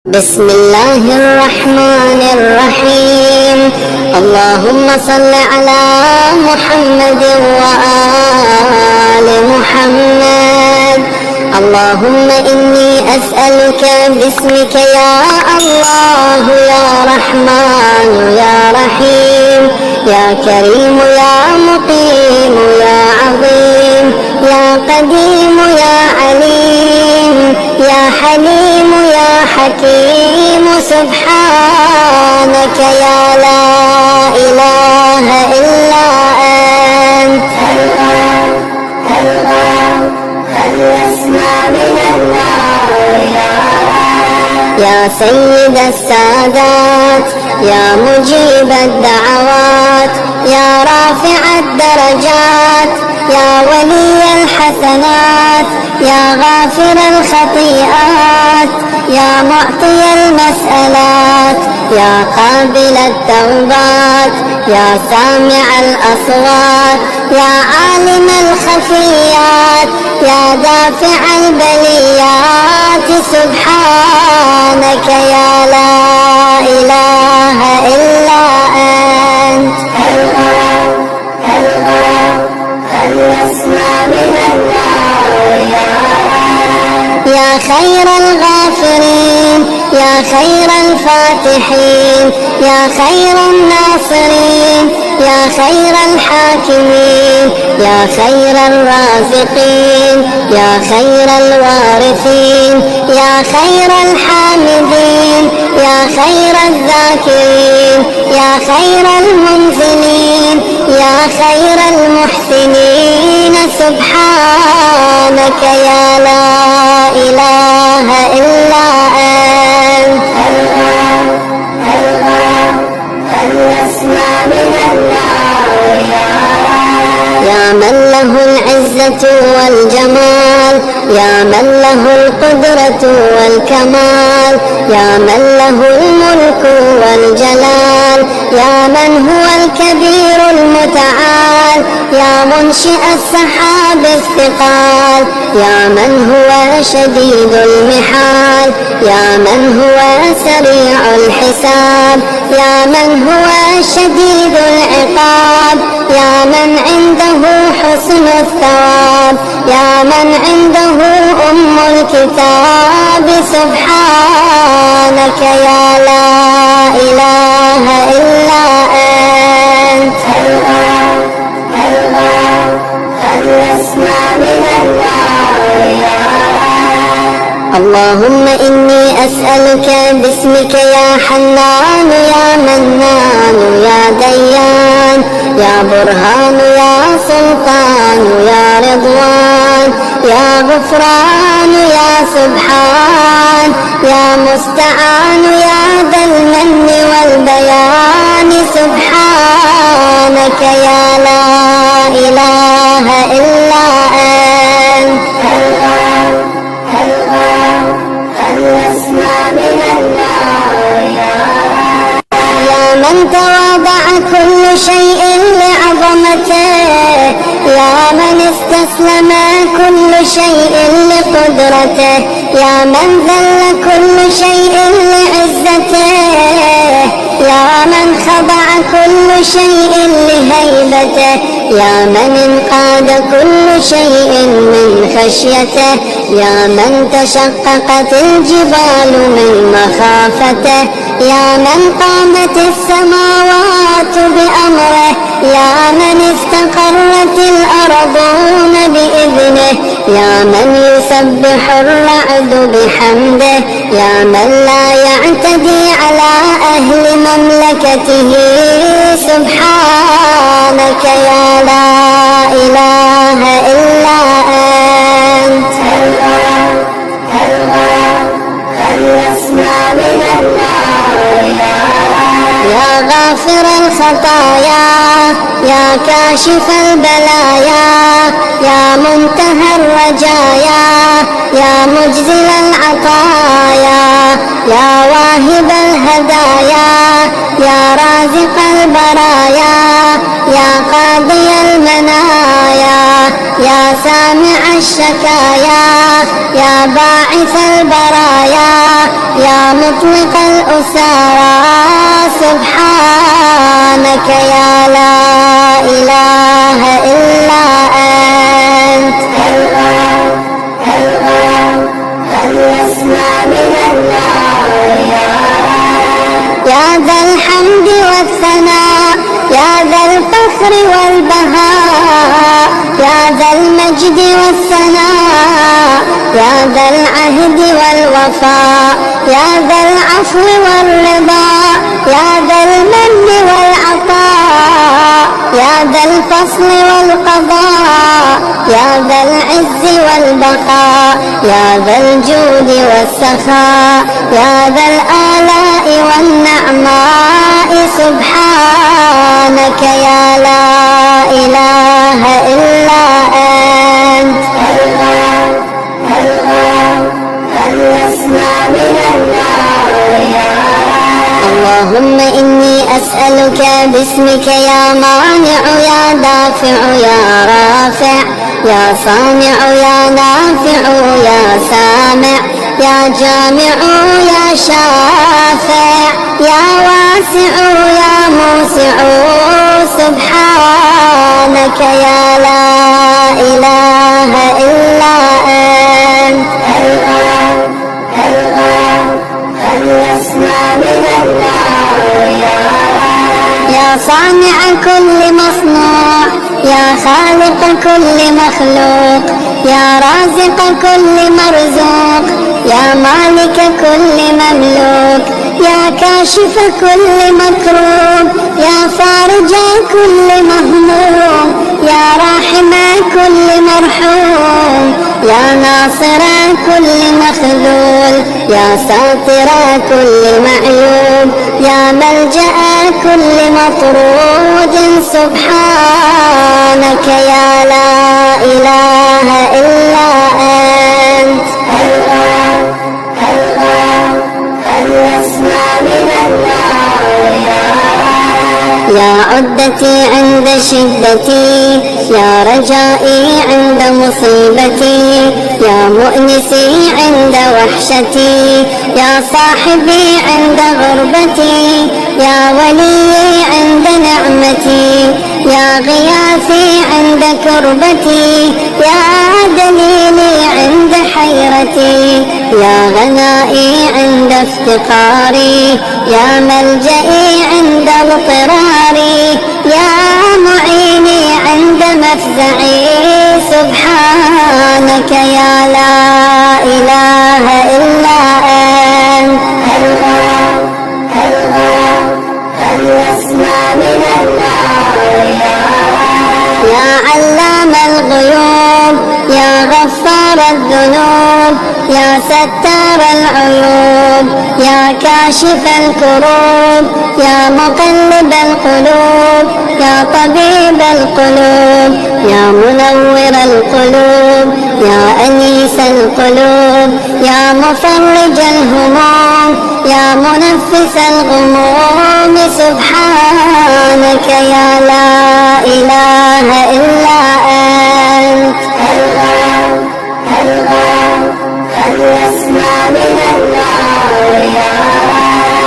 بسم الله الرحمن الرحيم. اللهم صل على محمد وآل محمد. اللهم إني أسألك باسمك يا الله يا رحمن يا رحيم يا كريم يا مقيم يا عظيم يا قديم يا عليم يا حليم يا حكيم سبحانك يا لا إله إلا أنت. يا سيد السادات يا مجيب الدعوات يا رافع الدرجات يا ولي الحسنات يا غافر الخطيئات يا معطي المسألات يا قابل التوبات يا سامع الأصوات يا عالم الخفيات يا دافع البليات سبحانك يا لا إله إلا أنت. يا خير الغافرين يا خير الفاتحين يا خير الناصرين يا خير الحاكمين يا خير الرازقين يا خير الوارثين يا خير الحامدين يا خير الذاكرين يا خير المنزلين يا خير المحسنين سبحانك يا لا إله إلا أنت. يا من له العزة والجمال يا من له القدرة والكمال يا من له الملك والجلال يا من هو الكبير المتعال يا منشئ السحاب الثقال يا من هو شديد المحال يا من هو سريع الحساب يا من هو شديد العقاب يا من عنده حسن الثواب يا من عنده أم الكتاب سبحانك يا لا إله إلا أنت. اللهم إني أسألك باسمك يا حنان يا منان يا ديان يا برهان يا سلطان يا رضوان يا غفران يا سبحان يا مستعان يا ذا المن والبيان سبحانك يا لا إله إلا أنت. يا من تواضع كل شيء لعظمته يا من استسلم كل شيء لقدرته يا من ذل كل شيء لعزته يا من خضع كل شيء لهيبته يا من انقاد كل شيء من خشيته يا من تشققت الجبال من مخافته يا من قامت السماوات بأمره يا من استقرت الأرضون بإذنه يا من يسبح الرعد بحمده يا من لا يعتدي على أهل مملكته سبحانك يا لا إله إلا أنت. يا غافر الخطايا يا كاشف البلايا يا منتهى الرجايا يا مجزل العطايا يا واهب الهدايا يا رازق البرايا يا قاضي المنايا يا سامع الشكايا يا باعث البرايا يا مطلق الأسارى سبحانك يا لا إله إلا أنت. هل يسمع من النار يا ذا الحمد والثناء، يا ذا الفخر والبهاء، يا ذا المجد والثناء، يا ذا العهد والوفاء، يا ذا العفو والرضا، يا ذا المن والعطاء، يا ذا الفصل والقضاء، يا ذا العز والبقاء، يا ذا الجود والسخاء، يا ذا الآلاء والنعماء سبحانك يا لا إله إلا أنت. هل يسمع من النار اللهم إني أسألك باسمك يا مانع يا دافع يا رافع يا صانع يا نافع يا سامع يا جامع يا شافع يا واسع يا موسع سبحانك يا لا إله إلا أنت. هل يسمع من النار يا صانع كل مصنوع، يا خالق كل مخلوق، يا رازق كل مرزوق، يا مالك كل مملوك، يا كاشف كل مكروب، يا فارج كل مهموم، يا راحم كل مرحوم، يا ناصر كل مخذول، يا ساتر كل معيوب، يا ملجأ كل مطرود سبحانك يا لا إله إلا أنت. هل يسمع من النار يا عدتي عند شدتي، يا رجائي عند مصيبتي، يا مؤنسي عند وحشتي، يا صاحبي عند غربتي، يا ولي عند نعمتي، يا غياثي عند كربتي، يا دليلي عند حيرتي، يا غنائي عند افتقاري، يا ملجئي عند اضطراري، يا معيني عند مفزعي سبحانك يا لا إله إلا أنت. هل يسمع من النار يا علام الغيوب، يا غفار الذنوب، يا ستار العيوب، يا كاشف الكروب، يا مقلب القلوب، يا طبيب القلوب، يا منور القلوب، يا أنيس القلوب، يا مفرج الهموم، يا منفس الغموم سبحانك يا لا إله إلا أنت. هل يسمع من النار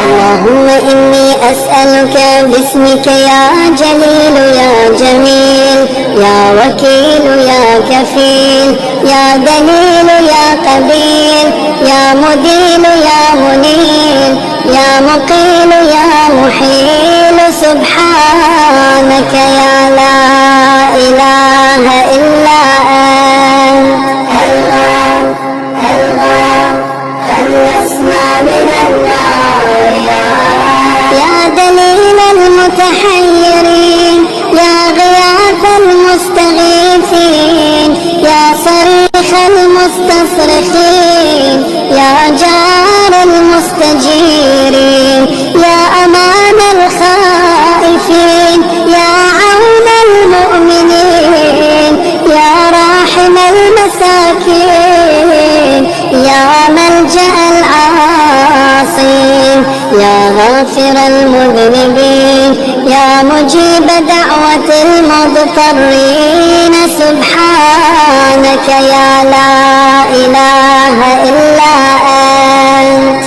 اللهم إني أسألك باسمك يا جليل يا جميل، يا وكيل يا كفيل، يا دليل يا قبيل، يا مديل يا منيل، يا مقيل يا محيل سبحانك يا لا إله إلا أنت. هل يسمع من النار يا دليل المتحيرين، يا غياث المستغيثين، يا صريخ المستصرخين، يا جار المستجيرين، يا أمان الخائفين، يا عون المؤمنين، يا راحم المساكين، يا ملجأ العاصين، يا غافر المذنبين، يا مجيب دعوة المضطرين سبحانك يا لا إله إلا أنت.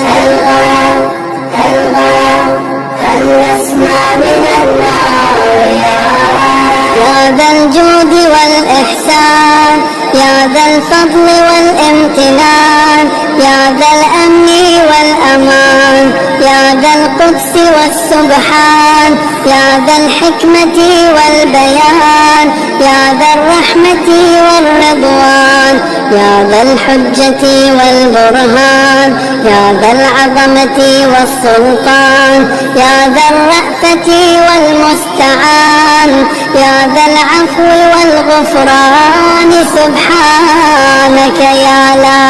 يا ذا القدس والسبحان، يا ذا الحكمة والبيان، يا ذا الرحمة والرضوان، يا ذا الحجة والبرهان، يا ذا العظمة والسلطان، يا ذا الرأفة والمستعان، يا ذا العفو والغفران. سبحانك يا لا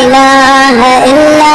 إله إلا